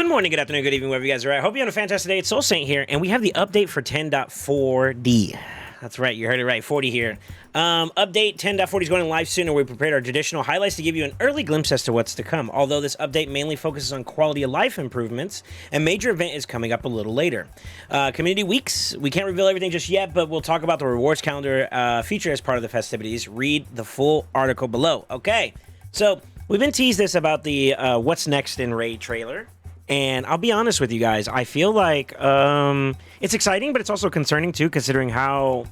Good morning, good afternoon, good evening, wherever you guys are at. Hope you're having a fantastic day. It's SoulSaint here, and we have the update for 10.4D. That's right, you heard it right, 40 here. Update 10.40 is going live soon, and we prepared our traditional highlights to give you an early glimpse as to what's to come. Although this update mainly focuses on quality of life improvements, a major event is coming up a little later. Community weeks, we can't reveal everything just yet, but we'll talk about the rewards calendar feature as part of the festivities. Read the full article below. Okay, so we've been teased this about the what's next in Raid trailer. And I'll be honest with you guys, I feel like it's exciting, but it's also concerning too, considering how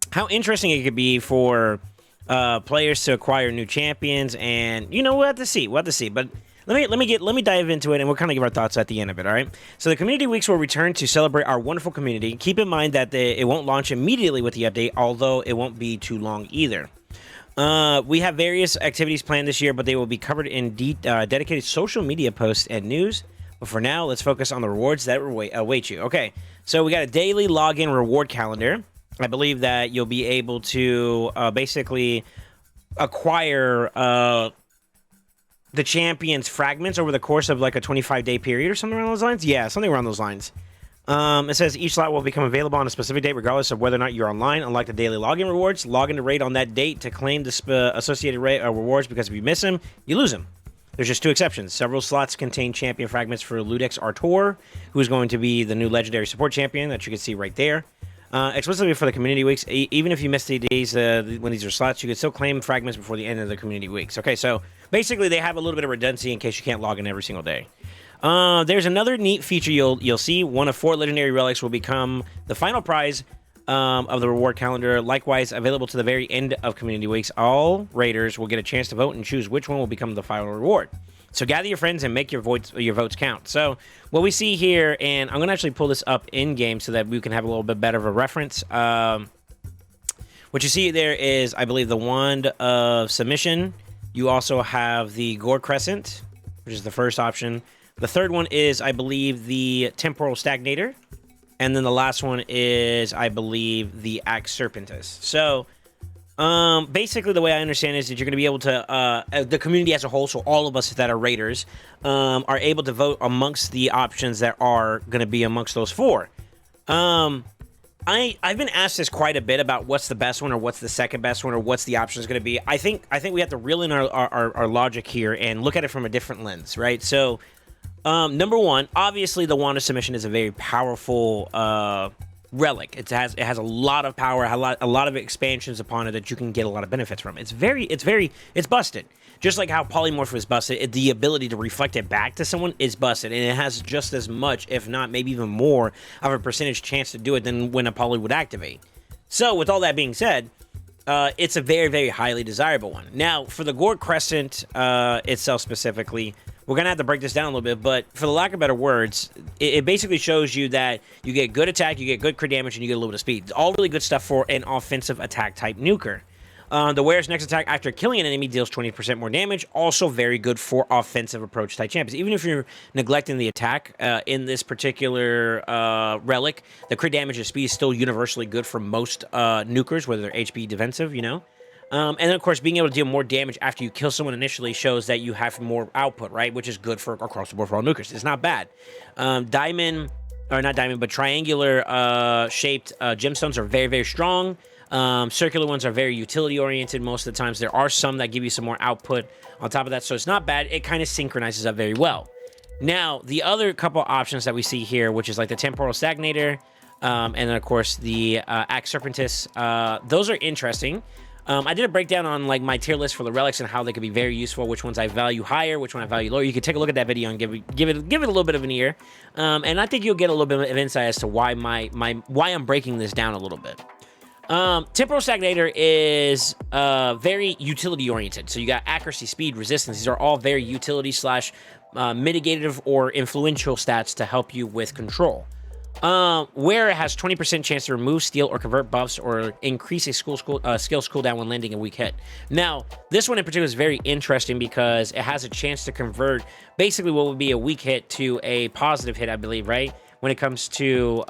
how interesting it could be for players to acquire new champions. And you know, we'll have to see. But let me dive into it, and we'll kind of give our thoughts at the end of it. All right. So the community weeks will return to celebrate our wonderful community. Keep in mind that it won't launch immediately with the update, although it won't be too long either. We have various activities planned this year, but they will be covered in dedicated social media posts and news. But for now, let's focus on the rewards that await you. Okay, so we got a daily login reward calendar. I believe that you'll be able to basically acquire the champion's fragments over the course of like a 25-day period or something around those lines. Yeah, something around those lines. It says each slot will become available on a specific date regardless of whether or not you're online. Unlike the daily login rewards, log into Raid on that date to claim the associated rewards, because if you miss them, you lose them. There's just two exceptions. Several slots contain champion fragments for Ludex Artur, who's going to be the new legendary support champion that you can see right there. Explicitly for the community weeks, even if you miss the days when these are slots, you can still claim fragments before the end of the community weeks. Okay, so basically they have a little bit of redundancy in case you can't log in every single day. There's another neat feature you'll see. One of 4 legendary relics will become the final prize of the reward calendar. Likewise, available to the very end of community weeks, all raiders will get a chance to vote and choose which one will become the final reward. So gather your friends and make your votes count. So what we see here, and I'm going to actually pull this up in game so that we can have a little bit better of a reference. What you see there is, I believe, the Wand of Submission. You also have the Gore Crescent, which is the first option. The third one is, I believe, the Temporal Stagnator. And then the last one is, I believe, the Axe Serpentis. So, basically, the way I understand it is that you're going to be able to, the community as a whole, so all of us that are raiders, are able to vote amongst the options that are going to be amongst those 4. I've been asked this quite a bit about what's the best one or what's the second best one or what's the option is going to be. I think we have to reel in our logic here and look at it from a different lens, right? So, number one, obviously the Wand of Submission is a very powerful relic. It has a lot of power, a lot of expansions upon it that you can get a lot of benefits from. It's busted. Just like how Polymorph was busted, the ability to reflect it back to someone is busted, and it has just as much, if not maybe even more, of a percentage chance to do it than when a Poly would activate. So, with all that being said, it's a very, very highly desirable one. Now, for the Gore Crescent itself specifically, we're going to have to break this down a little bit, but for the lack of better words, it basically shows you that you get good attack, you get good crit damage, and you get a little bit of speed. It's all really good stuff for an offensive attack type nuker. The wearer's next attack after killing an enemy deals 20% more damage. Also very good for offensive approach type champions. Even if you're neglecting the attack in this particular relic, the crit damage and speed is still universally good for most nukers, whether they're HP defensive, you know. And then, of course, being able to deal more damage after you kill someone initially shows that you have more output, right? Which is good for across the board for all nukers. It's not bad. Triangular shaped gemstones are very, very strong. Circular ones are very utility oriented most of the times. There are some that give you some more output on top of that, so it's not bad. It kind of synchronizes up very well. Now, the other couple options that we see here, which is like the Temporal Stagnator, and then, of course, the Axe Serpentis, those are interesting. I did a breakdown on like my tier list for the relics and how they could be very useful, which ones I value higher, which one I value lower. You can take a look at that video and give it a little bit of an ear. And I think you'll get a little bit of insight as to why why I'm breaking this down a little bit. Temporal Stagnator is very utility oriented. So you got accuracy, speed, resistance. These are all very utility / mitigative or influential stats to help you with control. Where it has 20% chance to remove, steal, or convert buffs, or increase a skill's cooldown when landing a weak hit. Now, this one in particular is very interesting because it has a chance to convert basically what would be a weak hit to a positive hit, I believe, right? When it comes to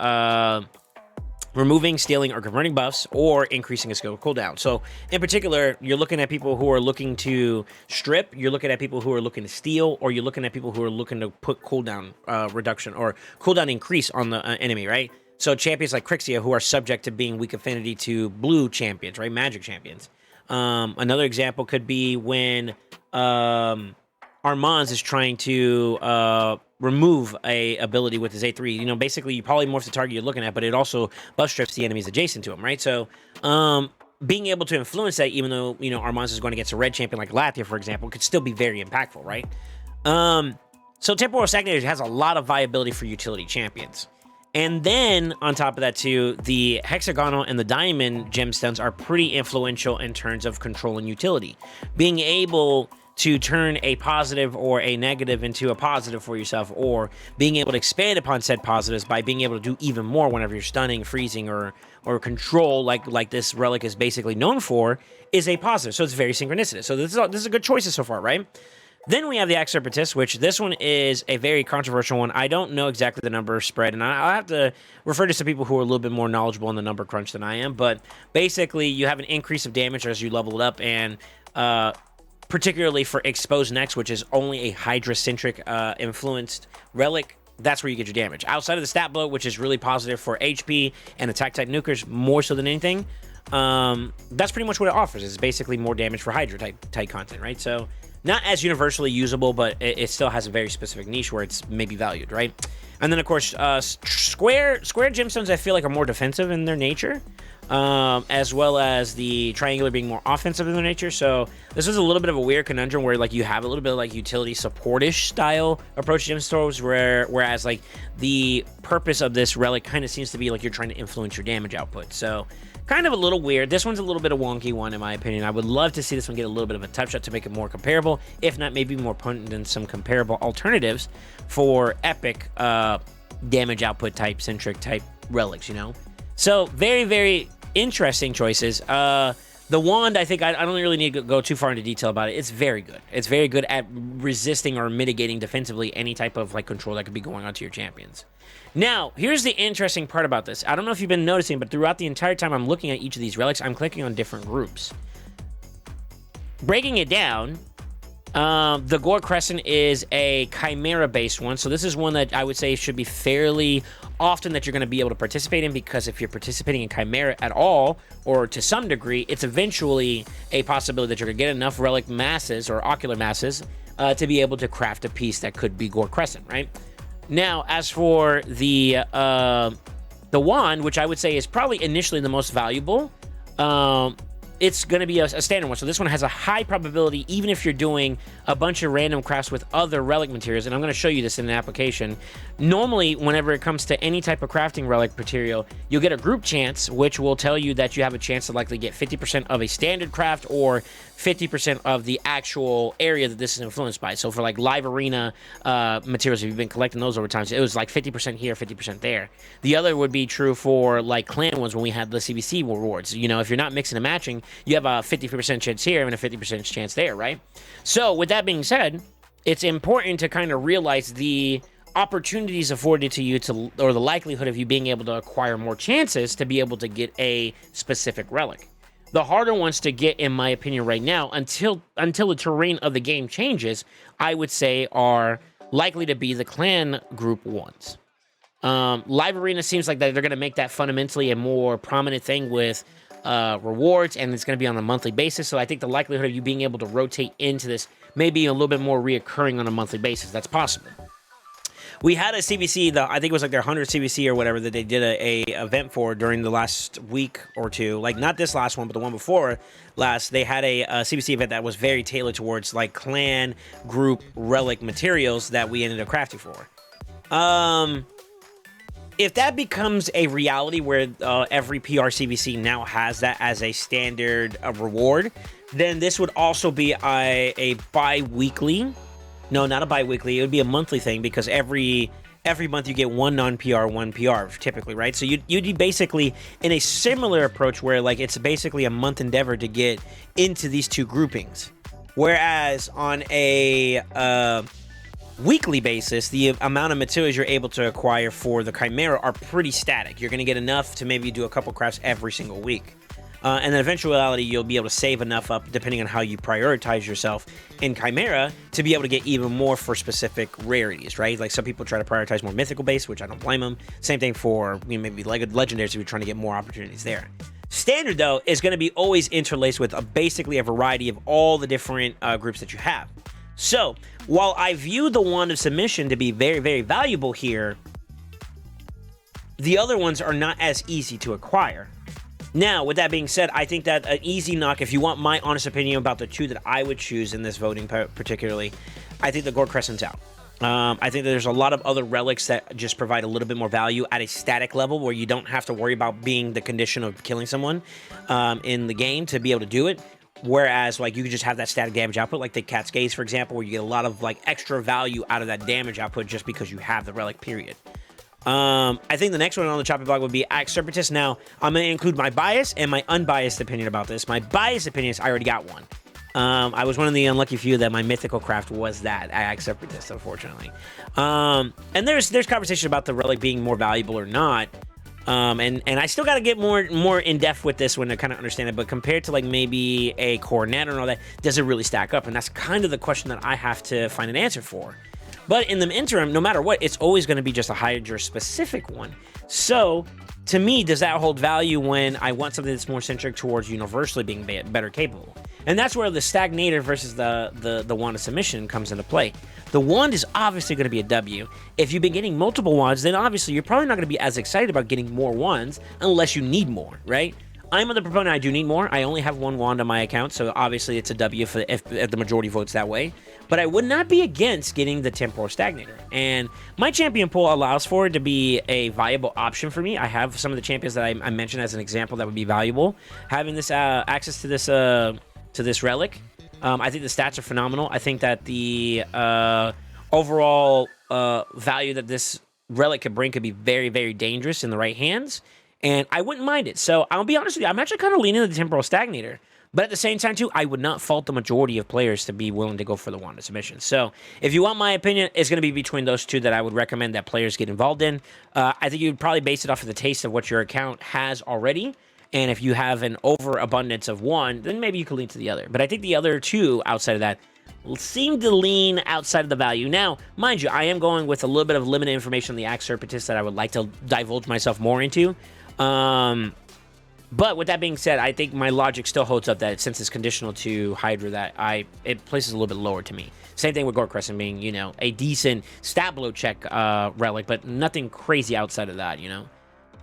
removing, stealing, or converting buffs, or increasing a skill cooldown. So in particular, you're looking at people who are looking to strip, you're looking at people who are looking to steal, or you're looking at people who are looking to put cooldown reduction or cooldown increase on the enemy, right? So champions like Crixia, who are subject to being weak affinity to blue champions, right? Magic champions. Another example could be when Armand's is trying to remove a ability with his A3. You know, basically you polymorph the target you're looking at, but it also buff strips the enemies adjacent to him, right? So being able to influence that, even though, you know, Armand's is going against a red champion like Lathia, for example, could still be very impactful, right? So Temporal Stagnator has a lot of viability for utility champions. And then, on top of that, too, the hexagonal and the diamond gemstones are pretty influential in terms of control and utility. Being able to turn a positive or a negative into a positive for yourself, or being able to expand upon said positives by being able to do even more whenever you're stunning, freezing, or control, like this relic is basically known for, is a positive. So it's very synchronicity. So this is a good choices so far, right? Then we have the Excerptus, which this one is a very controversial one. I don't know exactly the number spread, and I'll have to refer to some people who are a little bit more knowledgeable in the number crunch than I am, but basically you have an increase of damage as you level it up, and particularly for Exposed Next, which is only a Hydra-centric influenced relic, that's where you get your damage. Outside of the stat bloat, which is really positive for HP and attack-type nukers, more so than anything, that's pretty much what it offers. It's basically more damage for Hydra-type content, right? So not as universally usable, but it still has a very specific niche where it's maybe valued, right? And then, of course, square gemstones, I feel like, are more defensive in their nature, as well as the triangular being more offensive in their nature. So this was a little bit of a weird conundrum where, like, you have a little bit of, like, utility support-ish style approach to gemstones, whereas, like, the purpose of this relic kind of seems to be, like, you're trying to influence your damage output. So kind of a little weird. This one's a little bit of wonky one, in my opinion. I would love to see this one get a little bit of a tough shot to make it more comparable, if not maybe more potent than some comparable alternatives for epic damage output type, centric type relics, you know? So very, very interesting choices. The wand, I think I don't really need to go too far into detail about it. It's very good. It's very good at resisting or mitigating defensively any type of like control that could be going on to your champions. Now, here's the interesting part about this. I don't know if you've been noticing, but throughout the entire time I'm looking at each of these relics, I'm clicking on different groups. Breaking it down, the Gore Crescent is a Chimera-based one, so this is one that I would say should be fairly often that you're going to be able to participate in, because if you're participating in Chimera at all, or to some degree, it's eventually a possibility that you're going to get enough relic masses or ocular masses to be able to craft a piece that could be Gore Crescent, right? Now, as for the wand, which I would say is probably initially the most valuable, it's going to be a standard one. So this one has a high probability, even if you're doing a bunch of random crafts with other relic materials, and I'm going to show you this in an application. Normally, whenever it comes to any type of crafting relic material, you'll get a group chance, which will tell you that you have a chance to likely get 50% of a standard craft or 50% of the actual area that this is influenced by. So for like live arena materials, if you've been collecting those over time, so it was like 50% here, 50% there. The other would be true for like clan ones when we had the CBC rewards. You know, if you're not mixing and matching, you have a 50% chance here and a 50% chance there, right? So with that being said, it's important to kind of realize the opportunities afforded to you or the likelihood of you being able to acquire more chances to be able to get a specific relic. The harder ones to get, in my opinion, right now, until the terrain of the game changes, I would say are likely to be the clan group ones. Live Arena seems like they're going to make that fundamentally a more prominent thing with rewards, and it's going to be on a monthly basis. So I think the likelihood of you being able to rotate into this may be a little bit more reoccurring on a monthly basis. That's possible. We had a CBC, I think it was like their 100th CBC or whatever, that they did a event for during the last week or two. Like, not this last one, but the one before last. They had a CBC event that was very tailored towards, like, clan group relic materials that we ended up crafting for. If that becomes a reality where every PR CBC now has that as a standard reward, then this would also be a bi-weekly... No, not a bi-weekly. It would be a monthly thing, because every month you get one non-PR, one PR, typically, right? So you'd be basically in a similar approach where, like, it's basically a month endeavor to get into these two groupings. Whereas on a weekly basis, the amount of materials you're able to acquire for the Chimera are pretty static. You're going to get enough to maybe do a couple crafts every single week. And in eventuality, you'll be able to save enough up, depending on how you prioritize yourself in Chimera, to be able to get even more for specific rarities, right? Like some people try to prioritize more mythical base, which I don't blame them. Same thing for maybe legendaries if you're trying to get more opportunities there. Standard, though, is going to be always interlaced with basically a variety of all the different groups that you have. So, while I view the Wand of Submission to be very, very valuable here, the other ones are not as easy to acquire. Now, with that being said, I think that an easy knock, if you want my honest opinion about the two that I would choose in this voting particularly, I think the Gore Crescent's out. I think that there's a lot of other relics that just provide a little bit more value at a static level where you don't have to worry about being the condition of killing someone in the game to be able to do it. Whereas, like, you could just have that static damage output, like the Cat's Gaze, for example, where you get a lot of, like, extra value out of that damage output just because you have the relic, period. I think the next one on the chopping block would be Axe Serpentis. Now, I'm going to include my bias and my unbiased opinion about this. My biased opinion is I already got one. I was one of the unlucky few that my mythical craft was that Axe Serpentis, unfortunately. And there's conversation about the relic being more valuable or not. And I still got to get more in depth with this one to kind of understand it. But compared to like maybe a Coronet and all that, does it really stack up? And that's kind of the question that I have to find an answer for. But in the interim, no matter what, it's always going to be just a Hydra-specific one. So, to me, does that hold value when I want something that's more centric towards universally being better capable? And that's where the Stagnator versus the Wand of Submission comes into play. The Wand is obviously going to be a W. If you've been getting multiple Wands, then obviously you're probably not going to be as excited about getting more Wands unless you need more, right? I'm the proponent I do need more. I only have one Wand on my account, so obviously it's a W if the majority votes that way. But I would not be against getting the Temporal Stagnator. And my champion pool allows for it to be a viable option for me. I have some of the champions that I mentioned as an example that would be valuable. Having this access to this relic, I think the stats are phenomenal. I think that the overall value that this relic could bring could be very, very dangerous in the right hands. And I wouldn't mind it. So I'll be honest with you, I'm actually kind of leaning to the Temporal Stagnator. But at the same time, too, I would not fault the majority of players to be willing to go for the Wand of Submission. So if you want my opinion, it's going to be between those two that I would recommend that players get involved in. I think you'd probably base it off of the taste of what your account has already. And if you have an overabundance of one, then maybe you could lean to the other. But I think the other two outside of that seem to lean outside of the value. Now, mind you, I am going with a little bit of limited information on the Axe Serpentis that I would like to divulge myself more into. But with that being said, I think my logic still holds up that since it's conditional to Hydra, that it places a little bit lower to me. Same thing with Gore Crescent being, you know, a decent stat blow check relic, but nothing crazy outside of that, you know.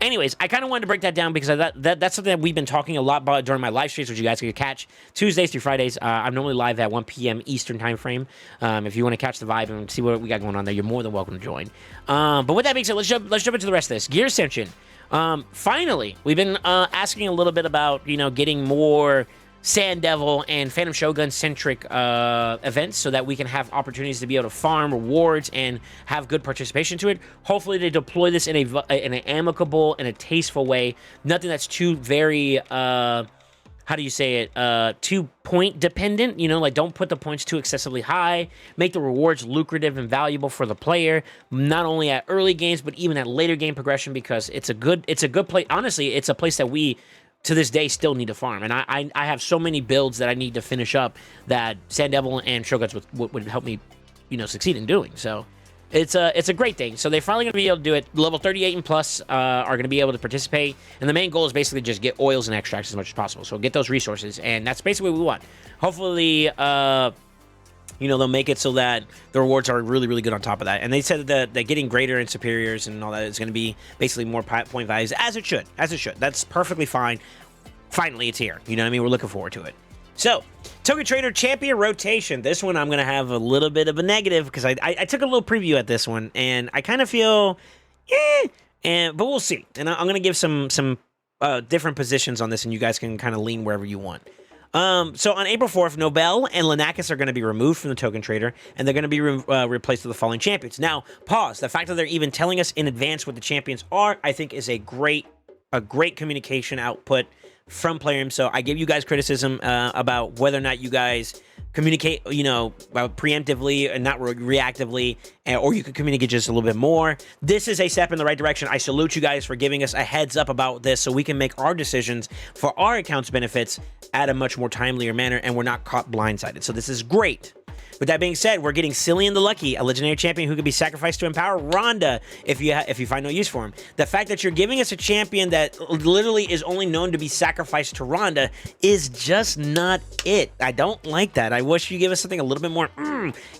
Anyways, I kind of wanted to break that down because that's something that we've been talking a lot about during my live streams, which you guys can catch Tuesdays through Fridays. I'm normally live at 1 p.m. Eastern time frame. If you want to catch the vibe and see what we got going on there, you're more than welcome to join. But with that being said, let's jump into the rest of this. Gear Ascension. Finally, we've been asking a little bit about, you know, getting more Sand Devil and Phantom Shogun centric events so that we can have opportunities to be able to farm rewards and have good participation to it. Hopefully they deploy this in an amicable and a tasteful way. Nothing that's too very how do you say it, too point dependent, you know, like don't put the points too excessively high, make the rewards lucrative and valuable for the player, not only at early games, but even at later game progression, because it's a good place. Honestly, it's a place that we, to this day, still need to farm. And I have so many builds that I need to finish up that Sand Devil and Shoguns would help me, you know, succeed in doing. So it's a great thing. So they're finally going to be able to do it. Level 38 and plus are going to be able to participate. And the main goal is basically just get oils and extracts as much as possible. So get those resources. And that's basically what we want. Hopefully, you know, they'll make it so that the rewards are really, really good on top of that. And they said that getting greater and superiors and all that is going to be basically more point values, as it should. That's perfectly fine. Finally, it's here. You know what I mean? We're looking forward to it. So, Token Trader Champion Rotation. This one I'm going to have a little bit of a negative because I took a little preview at this one, and I kind of feel, but we'll see. And I'm going to give some different positions on this, and you guys can kind of lean wherever you want. So on April 4th, Nobel and Lenakis are going to be removed from the Token Trader, and they're going to be replaced with the following champions. Now, pause. The fact that they're even telling us in advance what the champions are, I think, is a great communication output from Plarium. So I give you guys criticism about whether or not you guys communicate, preemptively and not reactively, or you could communicate just a little bit more. This is a step in the right direction. I salute you guys for giving us a heads up about this so we can make our decisions for our account's benefits at a much more timelier manner, and we're not caught blindsided. So this is great. With that being said, we're getting Cillian the Lucky, a legendary champion who can be sacrificed to empower Ronda if you find no use for him. The fact that you're giving us a champion that literally is only known to be sacrificed to Ronda is just not it. I don't like that. I wish you give us something a little bit more,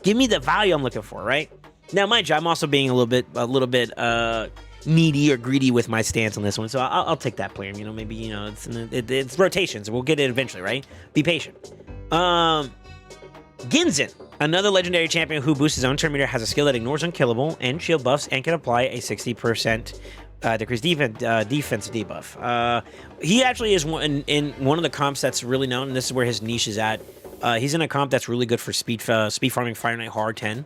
give me the value I'm looking for, right? Now, mind you, I'm also being a little bit needy or greedy with my stance on this one, so I'll take that player. Maybe, it's rotations. We'll get it eventually, right? Be patient. Ginzin, another legendary champion who boosts his own turn meter, has a skill that ignores unkillable and shield buffs and can apply a 60% decreased defense debuff. He actually is in one of the comps that's really known, and this is where his niche is at. He's in a comp that's really good for speed farming Fire Knight Hard 10.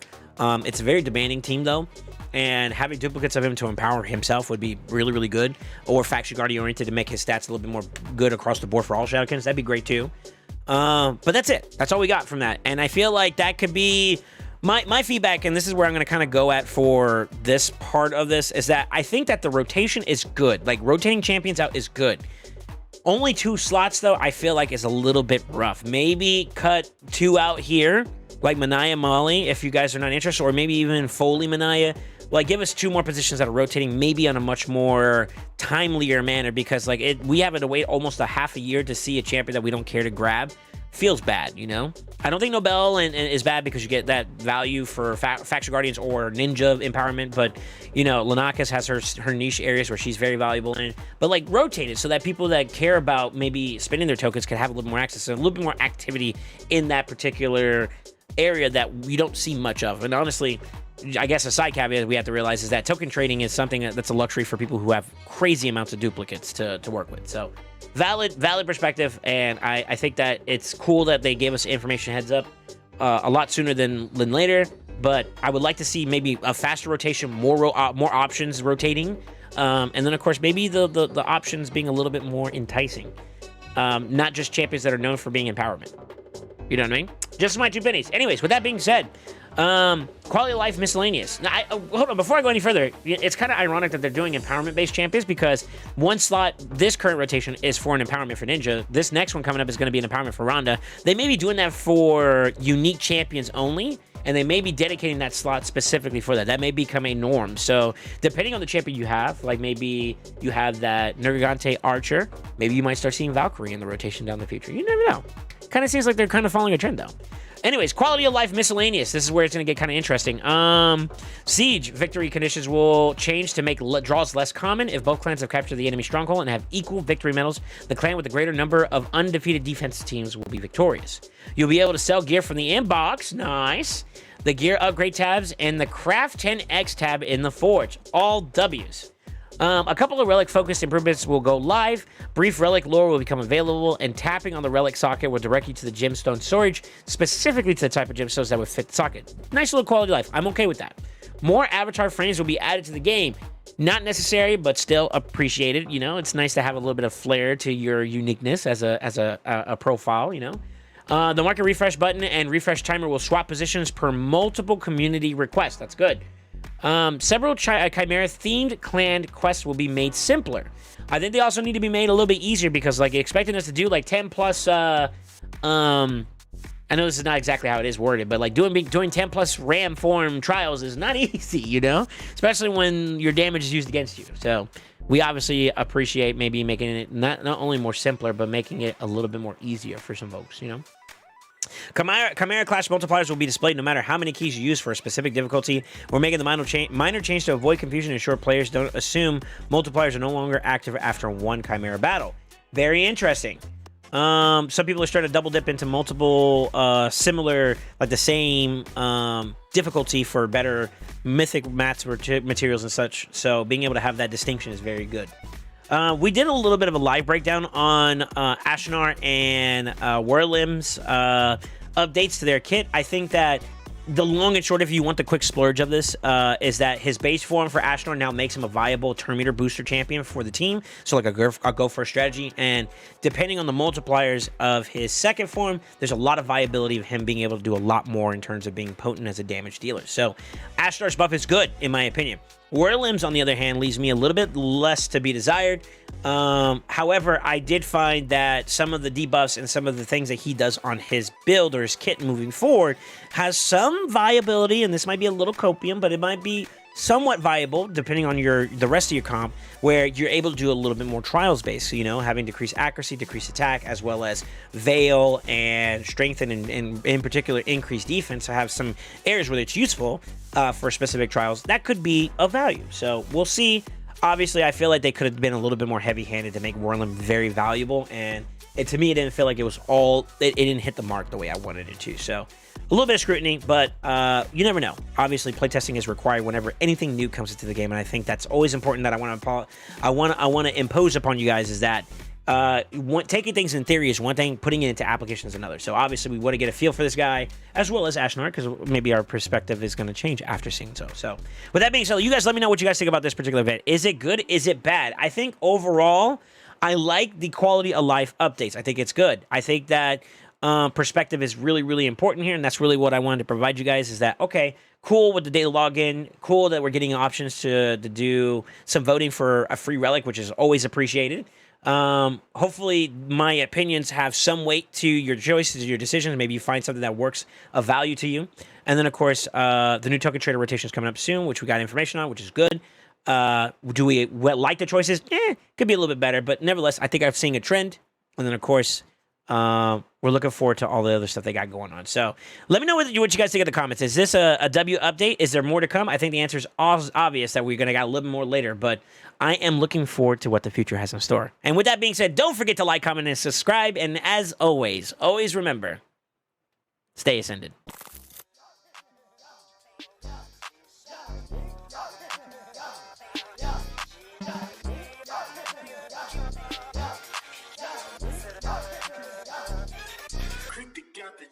It's a very demanding team, though, and having duplicates of him to empower himself would be really, really good, or faction guardian oriented to make his stats a little bit more good across the board for all Shadowkins. That'd be great, too. But that's it. That's all we got from that. And I feel like that could be my feedback, and this is where I'm going to kind of go at for this part of this, is that I think that the rotation is good. Like, rotating champions out is good. Only 2 slots, though, I feel like is a little bit rough. Maybe cut 2 out here, like Manaya Molly, if you guys are not interested, or maybe even Foley Manaya. Like, give us 2 more positions that are rotating, maybe on a much more timelier manner, because we have to wait almost a half a year to see a champion that we don't care to grab. Feels bad, I don't think Nobel is bad because you get that value for faction guardians or ninja empowerment, but Lanakis has her niche areas where she's very valuable. But like, rotate it so that people that care about maybe spending their tokens can have a little more access and a little bit more activity in that particular area that we don't see much of. And honestly, I guess a side caveat we have to realize is that token trading is something that's a luxury for people who have crazy amounts of duplicates to work with. So valid perspective, and I think that it's cool that they gave us information heads up a lot sooner than later. But I would like to see maybe a faster rotation, more options rotating, and then of course maybe the options being a little bit more enticing, not just champions that are known for being empowerment. You know what I mean? Just my 2 pennies. Anyways, with that being said, quality of life miscellaneous. Now, hold on, before I go any further, it's kind of ironic that they're doing empowerment-based champions, because one slot, this current rotation, is for an empowerment for Ninja. This next one coming up is going to be an empowerment for Ronda. They may be doing that for unique champions only, and they may be dedicating that slot specifically for that. That may become a norm. So, depending on the champion you have, like maybe you have that Nergigante Archer, maybe you might start seeing Valkyrie in the rotation down the future. You never know. Kind of seems like they're kind of following a trend, though. Anyways, quality of life miscellaneous. This is where it's going to get kind of interesting. Siege victory conditions will change to make draws less common. If both clans have captured the enemy stronghold and have equal victory medals, the clan with the greater number of undefeated defense teams will be victorious. You'll be able to sell gear from the inbox. Nice. The gear upgrade tabs and the craft 10x tab in the forge. All W's. A couple of relic-focused improvements will go live. Brief relic lore will become available, and tapping on the relic socket will direct you to the gemstone storage, specifically to the type of gemstones that would fit the socket. Nice little quality of life. I'm okay with that. More avatar frames will be added to the game. Not necessary, but still appreciated. It's nice to have a little bit of flair to your uniqueness as a profile. The market refresh button and refresh timer will swap positions per multiple community requests. That's good. Several Chimera-themed clan quests will be made simpler. I think they also need to be made a little bit easier, because, like, expecting us to do, like, 10 plus, I know this is not exactly how it is worded, but, like, doing 10 plus ram form trials is not easy, Especially when your damage is used against you. So, we obviously appreciate maybe making it not only more simpler, but making it a little bit more easier for some folks, Chimera Clash multipliers will be displayed no matter how many keys you use for a specific difficulty. We're making the minor change to avoid confusion and ensure players don't assume multipliers are no longer active after one Chimera battle. Very interesting. Some people are starting to double dip into multiple similar, like the same difficulty for better mythic mats materials and such. So being able to have that distinction is very good. We did a little bit of a live breakdown on Ashinar and Werlim's updates to their kit. I think that the long and short, if you want the quick splurge of this, is that his base form for Ashnor now makes him a viable turn meter booster champion for the team. So like a go for a strategy. And depending on the multipliers of his second form, there's a lot of viability of him being able to do a lot more in terms of being potent as a damage dealer. So Ashnor's buff is good, in my opinion. Whirlims, on the other hand, leaves me a little bit less to be desired. However, I did find that some of the debuffs and some of the things that he does on his build or his kit moving forward has some viability, and this might be a little copium, but it might be somewhat viable depending on the rest of your comp, where you're able to do a little bit more trials based, so, you know, having decreased accuracy, decreased attack, as well as veil and strengthen, and in particular increased defense to have some areas where it's useful for specific trials. That could be of value, so we'll see. Obviously, I feel like they could have been a little bit more heavy-handed to make Whirlim very valuable, and to me, it didn't feel like it was it didn't hit the mark the way I wanted it to. So a little bit of scrutiny, but you never know. Obviously, playtesting is required whenever anything new comes into the game, and I think that's always important that I want to impose upon you guys, is that taking things in theory is one thing, putting it into application is another. So obviously, we want to get a feel for this guy as well as Ashnor, because maybe our perspective is going to change after seeing so. So with that being said, you guys let me know what you guys think about this particular event. Is it good? Is it bad? I think overall, I like the quality of life updates. I think it's good. I think that perspective is really, really important here, and that's really what I wanted to provide you guys, is that, okay, cool with the data login, cool that we're getting options to do some voting for a free relic, which is always appreciated. Hopefully my opinions have some weight to your choices, your decisions. Maybe you find something that works of value to you. And then, of course, the new token trader rotation is coming up soon, which we got information on, which is good. Do we like the choices? Could be a little bit better, but nevertheless, I think I'm seeing a trend. And then, of course, we're looking forward to all the other stuff they got going on. So let me know what you guys think in the comments. Is this a W update? Is there more to come? I think the answer is obvious, that we're going to get a little more later, but I am looking forward to what the future has in store. And with that being said, don't forget to like, comment, and subscribe. And as always, always remember, stay ascended. Got the